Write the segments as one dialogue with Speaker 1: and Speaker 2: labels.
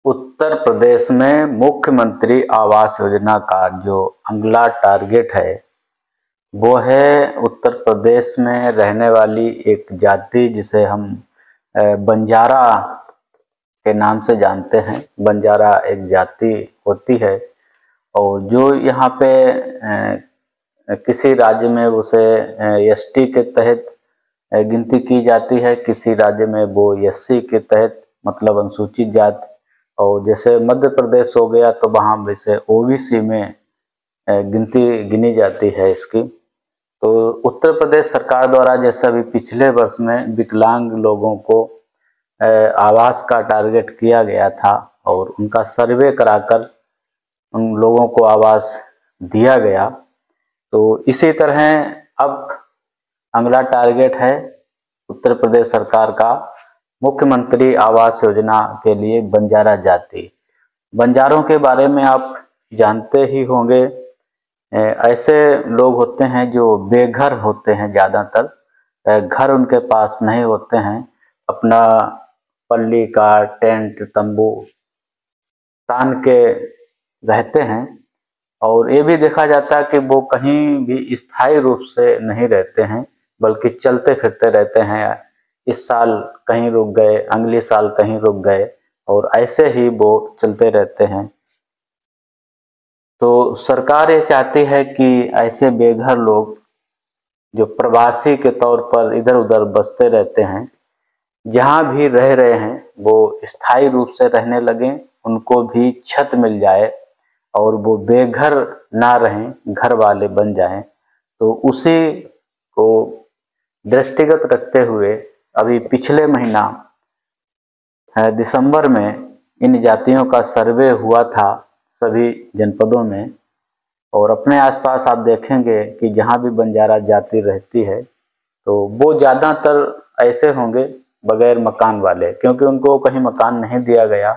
Speaker 1: उत्तर प्रदेश में मुख्यमंत्री आवास योजना का जो अगला टारगेट है वो है उत्तर प्रदेश में रहने वाली एक जाति जिसे हम बंजारा के नाम से जानते हैं। बंजारा एक जाति होती है और जो यहाँ पे किसी राज्य में उसे एसटी के तहत गिनती की जाती है, किसी राज्य में वो एससी के तहत मतलब अनुसूचित जाति, और जैसे मध्य प्रदेश हो गया तो वहाँ वैसे ओबीसी में गिनती गिनी जाती है इसकी। तो उत्तर प्रदेश सरकार द्वारा जैसा भी पिछले वर्ष में विकलांग लोगों को आवास का टारगेट किया गया था और उनका सर्वे कराकर उन लोगों को आवास दिया गया, तो इसी तरह अब अगला टारगेट है उत्तर प्रदेश सरकार का मुख्यमंत्री आवास योजना के लिए बंजारा जाति। बंजारों के बारे में आप जानते ही होंगे, ऐसे लोग होते हैं जो बेघर होते हैं, ज़्यादातर घर उनके पास नहीं होते हैं, अपना पल्ली का टेंट तंबू तान के रहते हैं। और ये भी देखा जाता है कि वो कहीं भी स्थायी रूप से नहीं रहते हैं बल्कि चलते फिरते रहते हैं। इस साल कहीं रुक गए, अगले साल कहीं रुक गए और ऐसे ही वो चलते रहते हैं। तो सरकार ये चाहती है कि ऐसे बेघर लोग जो प्रवासी के तौर पर इधर उधर बसते रहते हैं, जहाँ भी रह रहे हैं वो स्थायी रूप से रहने लगें, उनको भी छत मिल जाए और वो बेघर ना रहें, घर वाले बन जाएं। तो उसी को दृष्टिगत रखते हुए अभी पिछले महीना दिसंबर में इन जातियों का सर्वे हुआ था सभी जनपदों में, और अपने आसपास आप देखेंगे कि जहाँ भी बंजारा जाति रहती है तो वो ज़्यादातर ऐसे होंगे बगैर मकान वाले, क्योंकि उनको कहीं मकान नहीं दिया गया।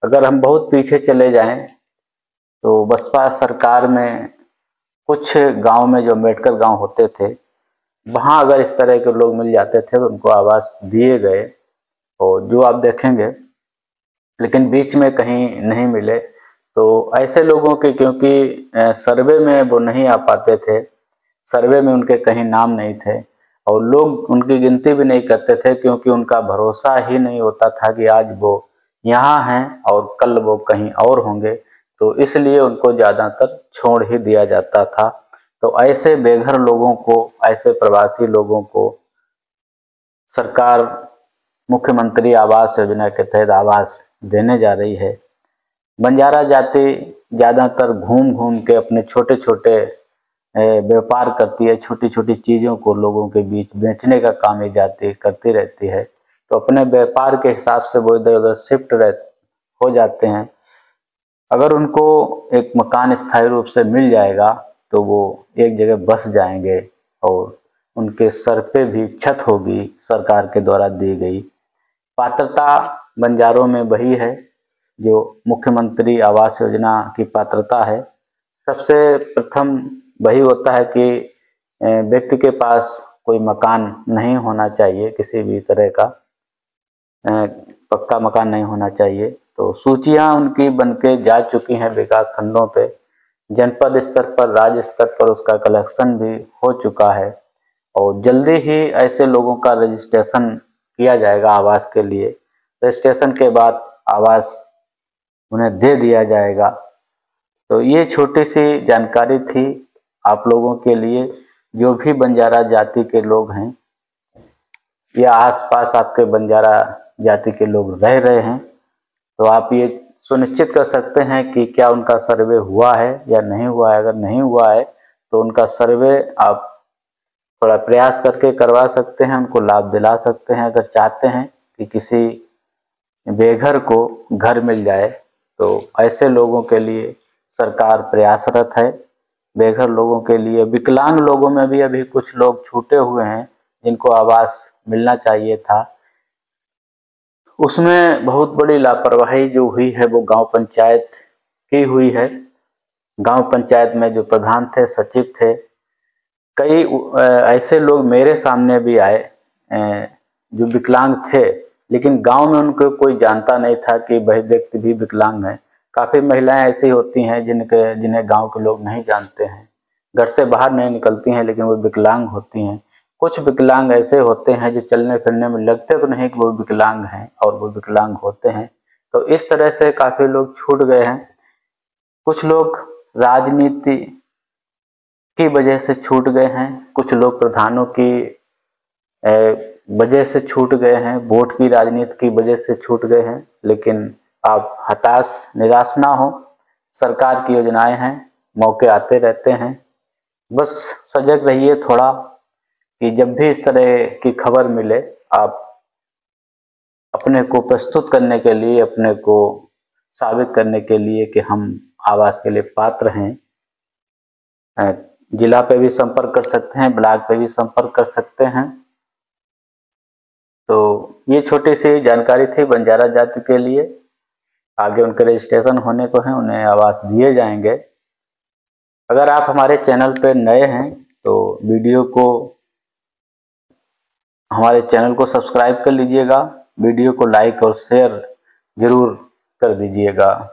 Speaker 1: अगर हम बहुत पीछे चले जाएं तो बसपा सरकार में कुछ गांव में जो अम्बेडकर गांव होते थे, वहां अगर इस तरह के लोग मिल जाते थे तो उनको आवास दिए गए, और जो आप देखेंगे लेकिन बीच में कहीं नहीं मिले। तो ऐसे लोगों के क्योंकि सर्वे में वो नहीं आ पाते थे, सर्वे में उनके कहीं नाम नहीं थे और लोग उनकी गिनती भी नहीं करते थे, क्योंकि उनका भरोसा ही नहीं होता था कि आज वो यहाँ हैं और कल वो कहीं और होंगे, तो इसलिए उनको ज़्यादातर छोड़ ही दिया जाता था। तो ऐसे बेघर लोगों को, ऐसे प्रवासी लोगों को सरकार मुख्यमंत्री आवास योजना के तहत आवास देने जा रही है। बंजारा जाति ज़्यादातर घूम घूम के अपने छोटे छोटे व्यापार करती है, छोटी छोटी चीज़ों को लोगों के बीच बेचने का काम ये जाति करती रहती है। तो अपने व्यापार के हिसाब से वो इधर उधर शिफ्ट हो जाते हैं। अगर उनको एक मकान स्थायी रूप से मिल जाएगा तो वो एक जगह बस जाएंगे और उनके सर पे भी छत होगी सरकार के द्वारा दी गई। पात्रता बंजारों में वही है जो मुख्यमंत्री आवास योजना की पात्रता है। सबसे प्रथम वही होता है कि व्यक्ति के पास कोई मकान नहीं होना चाहिए, किसी भी तरह का पक्का मकान नहीं होना चाहिए। तो सूचियां उनकी बनके जा चुकी हैं विकास खंडों पे, जनपद स्तर पर, राज्य स्तर पर उसका कलेक्शन भी हो चुका है और जल्दी ही ऐसे लोगों का रजिस्ट्रेशन किया जाएगा आवास के लिए। रजिस्ट्रेशन के बाद आवास उन्हें दे दिया जाएगा। तो ये छोटी सी जानकारी थी आप लोगों के लिए, जो भी बंजारा जाति के लोग हैं या आसपास आपके बंजारा जाति के लोग रह रहे हैं, तो आप ये सुनिश्चित कर सकते हैं कि क्या उनका सर्वे हुआ है या नहीं हुआ है। अगर नहीं हुआ है तो उनका सर्वे आप थोड़ा प्रयास करके करवा सकते हैं, उनको लाभ दिला सकते हैं। अगर चाहते हैं कि किसी बेघर को घर मिल जाए तो ऐसे लोगों के लिए सरकार प्रयासरत है। बेघर लोगों के लिए, विकलांग लोगों में भी अभी कुछ लोग छूटे हुए हैं जिनको आवास मिलना चाहिए था। उसमें बहुत बड़ी लापरवाही जो हुई है वो गांव पंचायत की हुई है। गांव पंचायत में जो प्रधान थे, सचिव थे, कई ऐसे लोग मेरे सामने भी आए जो विकलांग थे लेकिन गांव में उनको कोई जानता नहीं था कि वह व्यक्ति भी विकलांग है। काफ़ी महिलाएं ऐसी होती हैं जिन्हें गांव के लोग नहीं जानते हैं, घर से बाहर नहीं निकलती हैं, लेकिन वो विकलांग होती हैं। कुछ विकलांग ऐसे होते हैं जो चलने फिरने में लगते तो नहीं कि वो विकलांग हैं, और वो विकलांग होते हैं। तो इस तरह से काफ़ी लोग छूट गए हैं। कुछ लोग राजनीति की वजह से छूट गए हैं, कुछ लोग प्रधानों की वजह से छूट गए हैं, वोट की राजनीति की वजह से छूट गए हैं। लेकिन आप हताश निराश ना हो, सरकार की योजनाएं हैं, मौके आते रहते हैं। बस सजग रहिए थोड़ा, कि जब भी इस तरह की खबर मिले, आप अपने को प्रस्तुत करने के लिए, अपने को साबित करने के लिए कि हम आवास के लिए पात्र हैं, जिला पे भी संपर्क कर सकते हैं, ब्लॉक पे भी संपर्क कर सकते हैं। तो ये छोटी सी जानकारी थी बंजारा जाति के लिए। आगे उनके रजिस्ट्रेशन होने को हैं, उन्हें आवास दिए जाएंगे। अगर आप हमारे चैनल पे नए हैं तो हमारे चैनल को सब्सक्राइब कर लीजिएगा, वीडियो को लाइक और शेयर जरूर कर दीजिएगा।